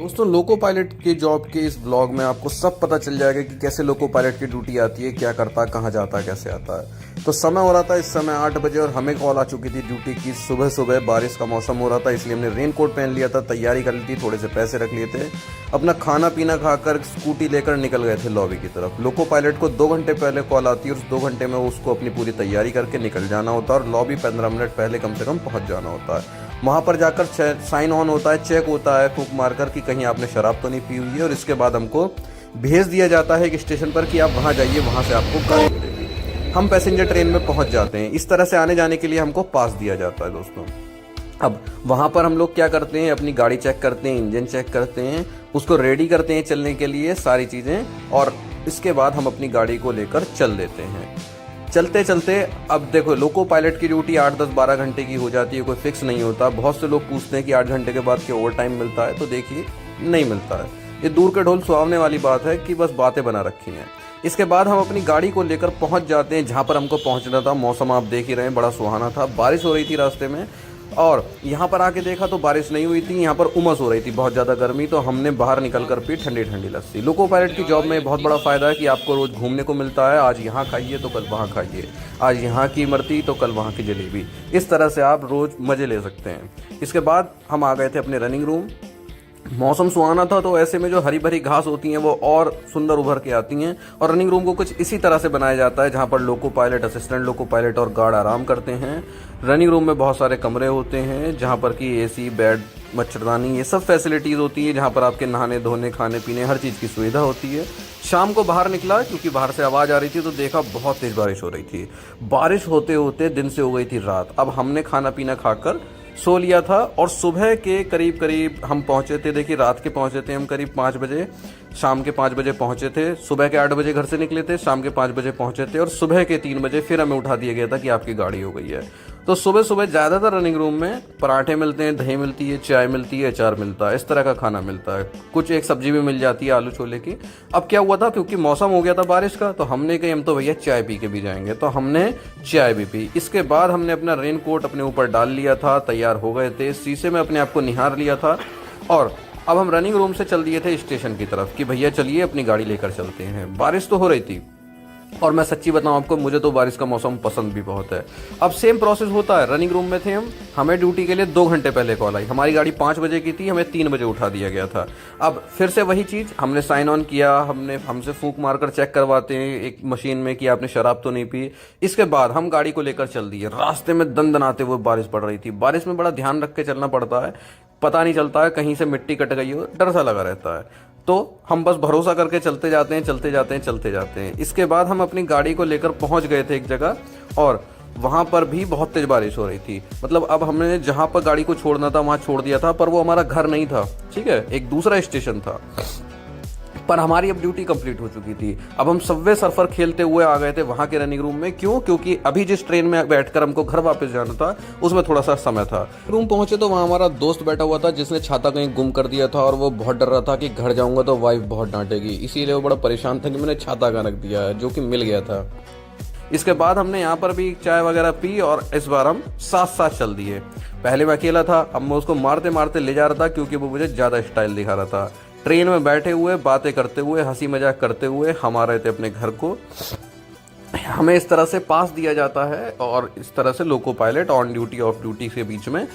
दोस्तों, loco pilot के job के इस ब्लॉग में आपको सब पता चल जाएगा कि कैसे लोको पायलट की ड्यूटी आती है, क्या करता है, कहाँ जाता है, कैसे आता है। तो समय हो रहा था इस समय 8 बजे और हमें कॉल आ चुकी थी ड्यूटी की। सुबह सुबह बारिश का मौसम हो रहा था, इसलिए हमने रेन कोट पहन लिया था, तैयारी कर ली थी, थोड़े से पैसे रख लिए थे। अपना खाना पीना खाकर स्कूटी लेकर निकल गए थे लॉबी की तरफ। लोको पायलट को 2 घंटे पहले कॉल आती है और उस 2 घंटे में उसको अपनी पूरी तैयारी करके निकल जाना होता है और लॉबी 15 मिनट पहले कम से कम पहुँच जाना होता है। वहाँ पर जाकर साइन ऑन होता है, चेक होता है फूंक मारकर कि कहीं आपने शराब तो नहीं पी हुई है, और इसके बाद हमको भेज दिया जाता है एक स्टेशन पर कि आप वहाँ जाइए, वहाँ से आपको गाड़ी मिलेगी। हम पैसेंजर ट्रेन में पहुँच जाते हैं। इस तरह से आने जाने के लिए हमको पास दिया जाता है दोस्तों। अब वहाँ पर हम लोग क्या करते हैं, अपनी गाड़ी चेक करते हैं, इंजन चेक करते हैं, उसको रेडी करते हैं चलने के लिए सारी चीज़ें, और इसके बाद हम अपनी गाड़ी को लेकर चल देते हैं। चलते चलते अब देखो, लोको पायलट की ड्यूटी 8, 10, 12 घंटे की हो जाती है, कोई फिक्स नहीं होता। बहुत से लोग पूछते हैं कि 8 घंटे के बाद क्या ओवर टाइम मिलता है, तो देखिए नहीं मिलता है। ये दूर के ढोल सुहावने वाली बात है कि बस बातें बना रखी हैं। इसके बाद हम अपनी गाड़ी को लेकर पहुंच जाते हैं जहां पर हमको पहुंचना था। मौसम आप देख ही रहे हैं, बड़ा सुहाना था। बारिश हो रही थी रास्ते में, और यहाँ पर आके देखा तो बारिश नहीं हुई थी, यहाँ पर उमस हो रही थी, बहुत ज़्यादा गर्मी। तो हमने बाहर निकल कर पी ठंडी ठंडी लस्सी। लोको पायलट की जॉब में बहुत बड़ा फ़ायदा है कि आपको रोज़ घूमने को मिलता है। आज यहाँ खाइए तो कल वहाँ खाइए, आज यहाँ की इमरती तो कल वहाँ की जलेबी। इस तरह से आप रोज़ मज़े ले सकते हैं। इसके बाद हम आ गए थे अपने रनिंग रूम। मौसम सुहाना था, तो ऐसे में जो हरी भरी घास होती हैं वो और सुंदर उभर के आती हैं। और रनिंग रूम को कुछ इसी तरह से बनाया जाता है जहां पर loco pilot, assistant loco pilot और गार्ड आराम करते हैं। रनिंग रूम में बहुत सारे कमरे होते हैं जहां पर कि एसी, बेड, मच्छरदानी, ये सब फैसिलिटीज़ होती है, जहां पर आपके नहाने धोने, खाने पीने, हर चीज़ की सुविधा होती है। शाम को बाहर निकला क्योंकि बाहर से आवाज़ आ रही थी, तो देखा बहुत तेज़ बारिश हो रही थी। बारिश होते होते दिन से हो गई थी रात। अब हमने खाना पीना खाकर सो लिया था, और सुबह के करीब करीब हम पहुंचे थे। देखिए, रात के पहुंचे थे हम करीब 5 बजे, शाम के 5 बजे पहुंचे थे। सुबह के 8 बजे घर से निकले थे, शाम के 5 बजे पहुंचे थे, और सुबह के 3 बजे फिर हमें उठा दिया गया था कि आपकी गाड़ी हो गई है। तो सुबह सुबह ज़्यादातर रनिंग रूम में पराठे मिलते हैं, दही मिलती है, चाय मिलती है, अचार मिलता है, इस तरह का खाना मिलता है। कुछ एक सब्जी भी मिल जाती है, आलू छोले की। अब क्या हुआ था, क्योंकि मौसम हो गया था बारिश का, तो हमने कही हम तो भैया चाय पी के भी जाएंगे, तो हमने चाय भी पी। इसके बाद हमने अपना रेन कोट अपने ऊपर डाल लिया था, तैयार हो गए थे, शीशे में अपने आप को निहार लिया था, और अब हम रनिंग रूम से चल दिए थे स्टेशन की तरफ कि भैया चलिए अपनी गाड़ी लेकर चलते हैं। बारिश तो हो रही थी, और मैं सच्ची बताऊं आपको, मुझे तो बारिश का मौसम पसंद भी बहुत है। अब सेम प्रोसेस होता है, रनिंग रूम में थे हम, हमें ड्यूटी के लिए 2 घंटे पहले कॉल आई। हमारी गाड़ी 5 बजे की थी, हमें 3 बजे उठा दिया गया था। अब फिर से वही चीज़, हमने साइन ऑन किया, हमसे फूंक मारकर चेक करवाते हैं एक मशीन में कि आपने शराब तो नहीं पी। इसके बाद हम गाड़ी को लेकर चल दिए। रास्ते में दनदनाते हुए बारिश पड़ रही थी। बारिश में बड़ा ध्यान रख के चलना पड़ता है, पता नहीं चलता है कहीं से मिट्टी कट गई हो, डर सा लगा रहता है। तो हम बस भरोसा करके चलते जाते हैं, चलते जाते हैं, चलते जाते हैं। इसके बाद हम अपनी गाड़ी को लेकर पहुंच गए थे एक जगह, और वहां पर भी बहुत तेज बारिश हो रही थी। मतलब अब हमने जहां पर गाड़ी को छोड़ना था वहां छोड़ दिया था, पर वो हमारा घर नहीं था, ठीक है, एक दूसरा स्टेशन था। पर हमारी अब ड्यूटी कंप्लीट हो चुकी थी। अब हम सबवे सर्फर खेलते हुए आ गए थे वहां के रनिंग रूम में। क्यों? क्योंकि अभी जिस ट्रेन में बैठकर हमको घर वापस जाना था उसमें थोड़ा सा समय था। रूम पहुंचे तो वहां हमारा दोस्त बैठा हुआ था जिसने छाता कहीं गुम कर दिया था, और वो बहुत डर रहा था कि घर जाऊंगा तो वाइफ बहुत डांटेगी, इसीलिए वो बड़ा परेशान था कि मैंने छाता कहाँ रख दिया है, जो कि मिल गया था। इसके बाद हमने यहाँ पर भी चाय वगैरह पी, और इस बार हम साथ साथ चल दिए। पहले मैं अकेला था, अब मैं उसको मारते मारते ले जा रहा था क्योंकि वो मुझे ज़्यादा स्टाइल दिखा रहा था। ट्रेन में बैठे हुए, बातें करते हुए, हंसी मजाक करते हुए हम आ रहे थे अपने घर को। हमें इस तरह से पास दिया जाता है, और इस तरह से loco pilot on duty of duty के बीच में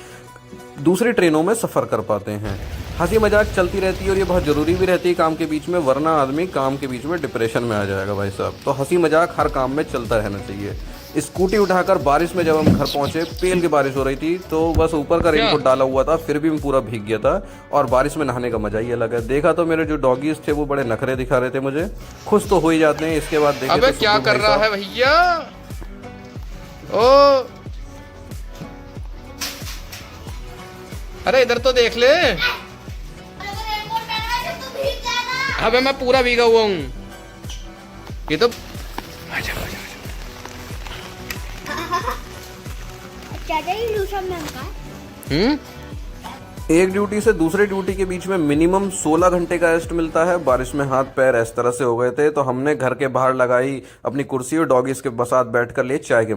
दूसरी ट्रेनों में सफ़र कर पाते हैं। हंसी मजाक चलती रहती है, और ये बहुत ज़रूरी भी रहती है काम के बीच में, वरना आदमी काम के बीच में डिप्रेशन में आ जाएगा भाई साहब। तो हंसी मजाक हर काम में चलता रहना चाहिए। स्कूटी उठाकर बारिश में जब हम घर पहुंचे, पेल की बारिश हो रही थी, तो बस ऊपर का रेनकोट डाला हुआ था, फिर भी मैं पूरा भीग गया था। और बारिश में नहाने का मजा ही अलग है। देखा तो मेरे जो डॉगीज थे वो बड़े नखरे दिखा रहे थे मुझे, खुश तो हो ही जाते हैं। इसके बाद देखे अबे तो क्या कर रहा है भैया? ओ अरे इधर तो देख ले। अबे मैं पूरा भीगा हुआ हूँ। ये तो एक ड्यूटी से दूसरे ड्यूटी के बीच में मिनिमम 16 घंटे का रेस्ट मिलता है। बारिश में हाथ पैर इस तरह से हो गए थे, तो हमने घर के बाहर लगाई अपनी कुर्सी और डॉगीज के साथ बैठ कर लिए चाय के